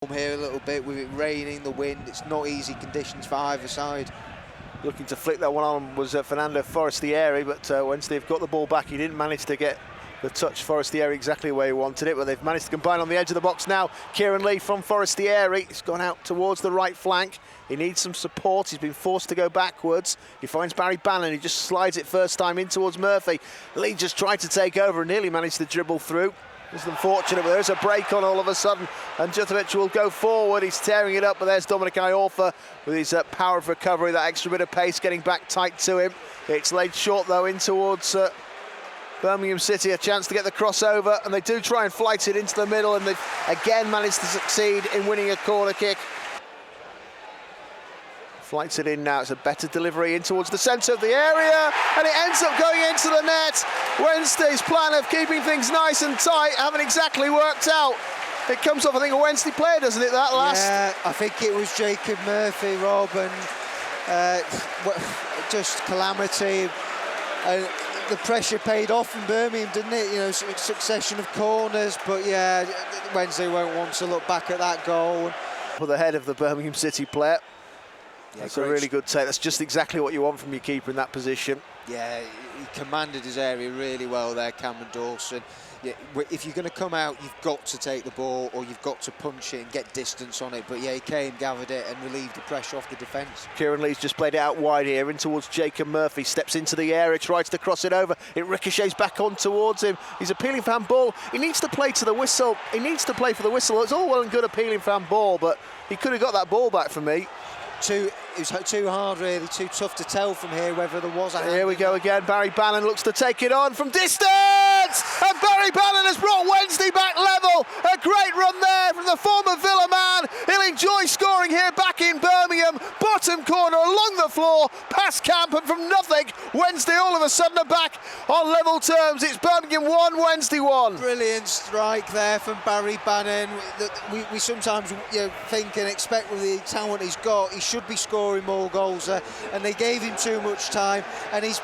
Here a little bit with it raining, the wind. It's not easy conditions for either side. Looking to flick that one on was Fernando Forestieri, but Wednesday have got the ball back. He didn't manage to get the touch Forestieri exactly where he wanted it, but they've managed to combine on the edge of the box now. Kieran Lee from Forestieri. He's gone out towards the right flank. He needs some support. He's been forced to go backwards. He finds Barry Bannon, who just slides it first time in towards Murphy. Lee just tried to take over and nearly managed to dribble through. It's unfortunate, but there's a break on all of a sudden, and Jutovic will go forward. He's tearing it up, but there's Dominic Iorfa with his power of recovery, that extra bit of pace getting back tight to him. It's laid short, though, in towards Birmingham City, a chance to get the crossover, and they do try and flight it into the middle, and they've again managed to succeed in winning a corner kick. Flights it in now, it's a better delivery in towards the centre of the area, and it ends up going into the net. Wednesday's plan of keeping things nice and tight haven't exactly worked out. It comes off, I think, a Wednesday player, doesn't it, that last? Yeah, I think it was Jacob Murphy, Rob, and just calamity. The pressure paid off in Birmingham, didn't it? You know, succession of corners, but yeah, Wednesday won't want to look back at that goal. For the head of the Birmingham City player. Yeah, that's a really good take. That's just exactly what you want from your keeper in that position. Yeah, he commanded his area really well there, Cameron Dawson. Yeah, if you're going to come out, you've got to take the ball, or you've got to punch it and get distance on it. But yeah, he came, gathered it, and relieved the pressure off the defence. Kieran Lee's just played it out wide here, in towards Jacob Murphy. Steps into the area, tries to cross it over. It ricochets back on towards him. He's appealing for handball. He needs to play to the whistle. He needs to play for the whistle. It's all well and good appealing for handball, but he could have got that ball back for me. It was too hard, really, too tough to tell from here whether there was a hand. Here we go again. Barry Bannon looks to take it on from distance, and Barry Bannon has brought Wednesday back level. A great run there from the former Villa man. He'll enjoy scoring here back in Birmingham. Bottom corner along the floor, past Camp, and from nothing, Wednesday all of a sudden are back on level terms. It's Birmingham 1, Wednesday 1. Brilliant strike there from Barry Bannon. We sometimes think and expect with the talent he's got, he should be scoring more goals there, and they gave him too much time, and he's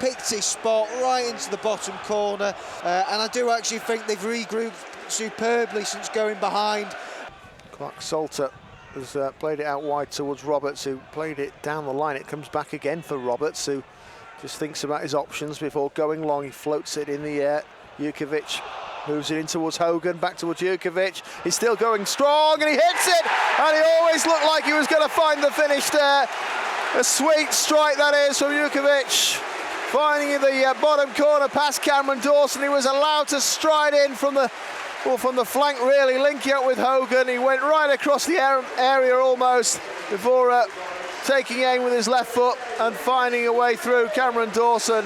picked his spot right into the bottom corner, and I do actually think they've regrouped superbly since going behind. Clark Salter has played it out wide towards Roberts, who played it down the line. It comes back again for Roberts, who just thinks about his options before going long. He floats it in the air. Jukovic moves it in towards Hogan, back towards Jukovic. He's still going strong, and he hits it! And he always looked like he was going to find the finish there. A sweet strike that is from Jukovic. Finding in the bottom corner past Cameron Dawson. He was allowed to stride in from the flank, really, linking up with Hogan. He went right across the area almost before taking aim with his left foot and finding a way through. Cameron Dawson.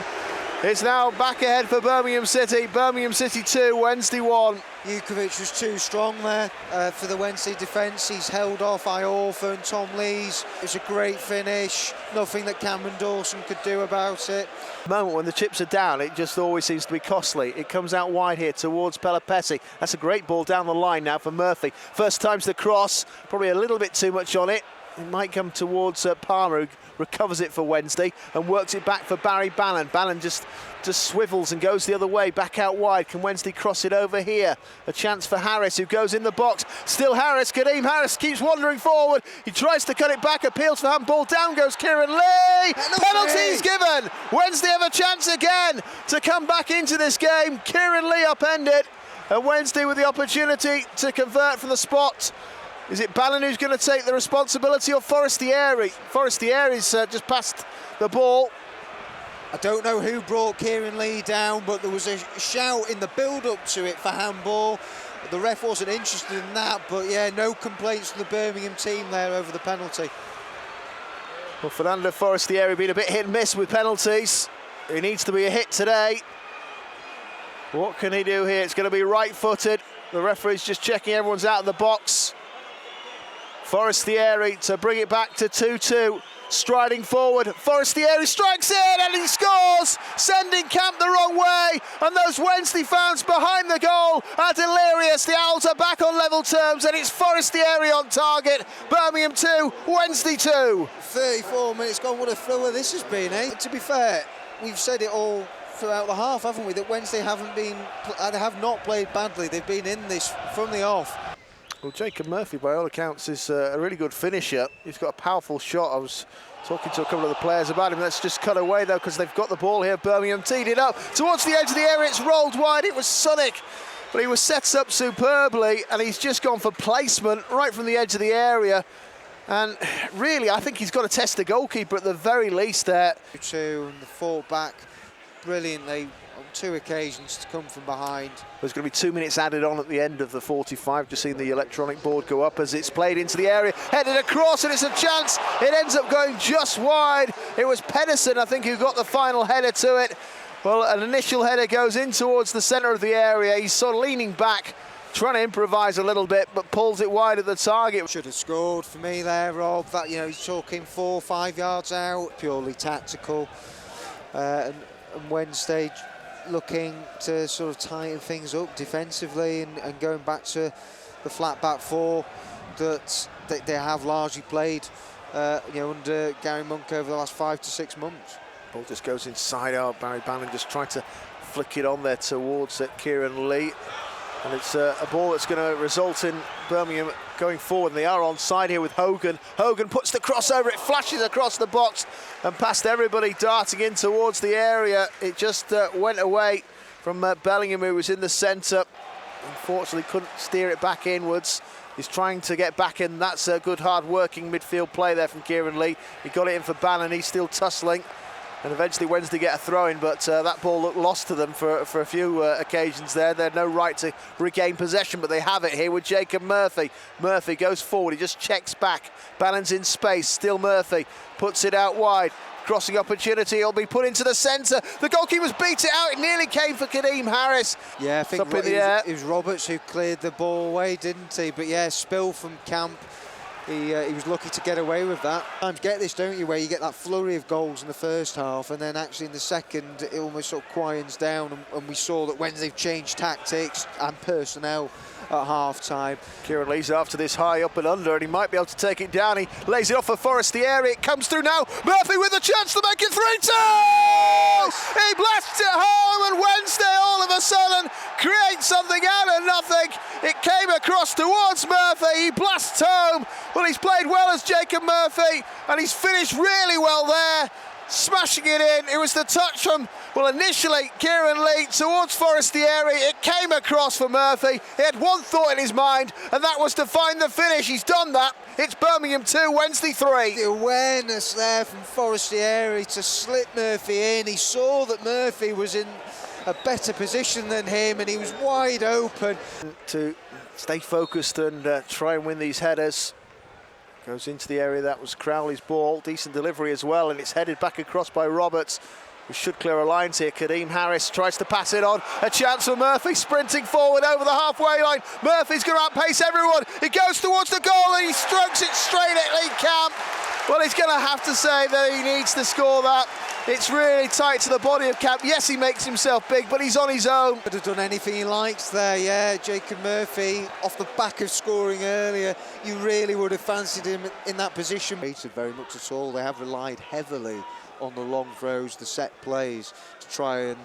It's now back ahead for Birmingham City. Birmingham City 2, Wednesday 1. Jukovic was too strong there for the Wednesday defence. He's held off Iorfa and Tom Lees. It was a great finish. Nothing that Cameron Dawson could do about it. The moment when the chips are down, it just always seems to be costly. It comes out wide here towards Pelopessi. That's a great ball down the line now for Murphy. First time's the cross, probably a little bit too much on it. It might come towards Palmer, who recovers it for Wednesday and works it back for Barry Bannon. Bannon just swivels and goes the other way, back out wide. Can Wednesday cross it over here? A chance for Harris, who goes in the box. Still Harris, Kadeem Harris keeps wandering forward. He tries to cut it back, appeals for handball. Down goes Kieran Lee. Penalty's given. Wednesday have a chance again to come back into this game. Kieran Lee upended, and Wednesday with the opportunity to convert from the spot. Is it Bannon who's going to take the responsibility, or Forestieri? Forestieri's just passed the ball. I don't know who brought Kieran Lee down, but there was a shout in the build-up to it for handball. The ref wasn't interested in that, but yeah, no complaints from the Birmingham team there over the penalty. Well, Fernando Forestieri been a bit hit and miss with penalties. He needs to be a hit today. What can he do here? It's going to be right-footed. The referee's just checking everyone's out of the box. Forestieri to bring it back to 2-2. Striding forward, Forestieri strikes it and he scores, sending Camp the wrong way, and those Wednesday fans behind the goal are delirious. The Owls are back on level terms, and it's Forestieri on target. Birmingham 2, Wednesday 2. 34 minutes gone, what a thriller this has been, eh? To be fair, we've said it all throughout the half, haven't we, that Wednesday have not played badly. They've been in this from the off. Well, Jacob Murphy, by all accounts, is a really good finisher. He's got a powerful shot. I was talking to a couple of the players about him. Let's just cut away, though, because they've got the ball here. Birmingham teed it up towards the edge of the area. It's rolled wide. It was Sonic, but he was set up superbly, and he's just gone for placement right from the edge of the area. And really, I think he's got to test the goalkeeper at the very least there. Two and the fought back brilliantly on 2 occasions to come from behind. There's going to be 2 minutes added on at the end of the 45. Just seen the electronic board go up as it's played into the area, headed across, and it's a chance. It ends up going just wide. It was Pedersen, I think, who got the final header to it. Well, an initial header goes in towards the centre of the area. He's sort of leaning back, trying to improvise a little bit, but pulls it wide at the target. Should have scored for me there, Rob. That, you know, he's talking 4 or 5 yards out, purely tactical. And Wednesday looking to sort of tighten things up defensively and going back to the flat back four that they have largely played, you know, under Gary Monk over the last 5 to 6 months. Ball just goes inside out. Barry Bannon just trying to flick it on there towards Kieran Lee. And it's a ball that's going to result in Birmingham going forward. And they are onside here with Hogan. Hogan puts the cross over, it flashes across the box and past everybody darting in towards the area. It just went away from Bellingham, who was in the centre. Unfortunately, couldn't steer it back inwards. He's trying to get back in. That's a good, hard-working midfield play there from Kieran Lee. He got it in for Bannon. He's still tussling. And eventually Wednesday get a throw-in, but that ball looked lost to them for a few occasions there. They had no right to regain possession, but they have it here with Jacob Murphy. Murphy goes forward, he just checks back. Bannon's in space, still Murphy, puts it out wide. Crossing opportunity, it'll be put into the centre. The goalkeeper's beat it out, it nearly came for Kadeem Harris. Yeah, I think it was Roberts who cleared the ball away, didn't he? But yeah, spill from Camp. He was lucky to get away with that. Sometimes get this, don't you, where you get that flurry of goals in the first half and then actually in the second it almost sort of quiets down, and we saw that when they've changed tactics and personnel at half-time. Kieran Lee's after this high up and under, and he might be able to take it down. He lays it off for Forestieri. It comes through now. Murphy with a chance to make it 3-2! He blasts it home, and Wednesday all of a sudden creates something out of nothing. It came across towards Murphy. He blasts home. Well, he's played well as Jacob Murphy, and he's finished really well there, smashing it in. It was the touch from, well, initially Kieran Lee towards Forestieri. It came across for Murphy. He had one thought in his mind, and that was to find the finish. He's done that. It's Birmingham 2, Wednesday 3. The awareness there from Forestieri to slip Murphy in. He saw that Murphy was in a better position than him, and he was wide open. To stay focused and try and win these headers. Goes into the area, that was Crowley's ball. Decent delivery as well, and it's headed back across by Roberts. We should clear a line here. Kadeem Harris tries to pass it on. A chance for Murphy, sprinting forward over the halfway line. Murphy's going to outpace everyone. He goes towards the goal and he strokes it straight at Lee Camp. Well, he's going to have to say that he needs to score that. It's really tight to the body of Camp. Yes, he makes himself big, but he's on his own. Could have done anything he likes there, yeah. Jacob Murphy, off the back of scoring earlier, you really would have fancied him in that position. Very much at all. They have relied heavily on the long throws, the set plays, to try and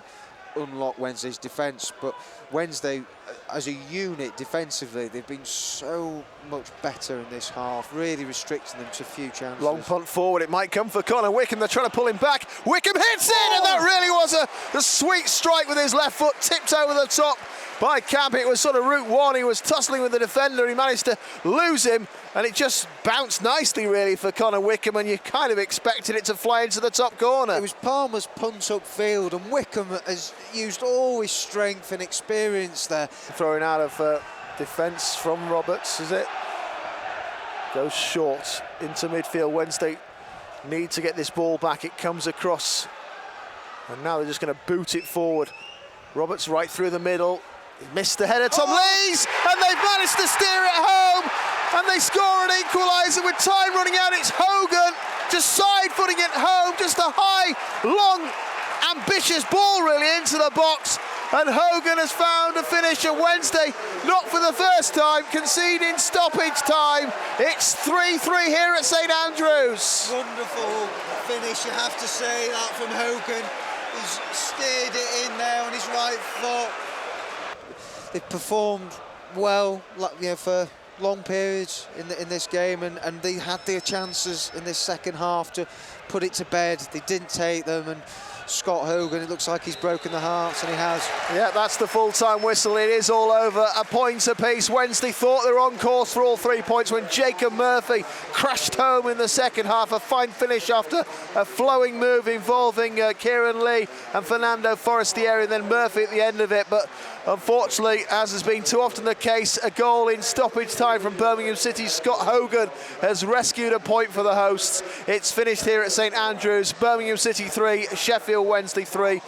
unlock Wednesday's defence. But Wednesday, as a unit defensively, they've been so much better in this half, really restricting them to few chances. Long punt forward, it might come for Connor Wickham. They're trying to pull him back. Wickham hits it, and that really was a sweet strike with his left foot, tipped over the top by Camp. It was sort of route one. He was tussling with the defender. He managed to lose him, and it just bounced nicely, really, for Connor Wickham, and you kind of expected it to fly into the top corner. It was Palmer's punt upfield, and Wickham has used all his strength and experience there. Throwing out of defence from Roberts, is it? Goes short into midfield. Wednesday need to get this ball back. It comes across, and now they're just going to boot it forward. Roberts right through the middle. He missed the header, Tom Lees, and they've managed to steer it home, and they score an equaliser with time running out. It's Hogan just side-footing it home, just a high, long, ambitious ball really into the box, and Hogan has found a finish at Wednesday, not for the first time, conceding stoppage time. It's 3-3 here at St Andrews. Wonderful finish, you have to say that from Hogan. He's steered it in there on his right foot. They've performed well, you know, for long periods in this game, and they had their chances in this second half to put it to bed. They didn't take them, and Scott Hogan, it looks like he's broken the hearts, and he has. Yeah, that's the full-time whistle. It is all over. A point apiece. Wednesday thought they were on course for all 3 points when Jacob Murphy crashed home in the second half. A fine finish after a flowing move involving Kieran Lee and Fernando Forestieri, and then Murphy at the end of it. But unfortunately, as has been too often the case, a goal in stoppage time from Birmingham City. Scott Hogan has rescued a point for the hosts. It's finished here at St Andrews. Birmingham City 3, Sheffield Wednesday 3.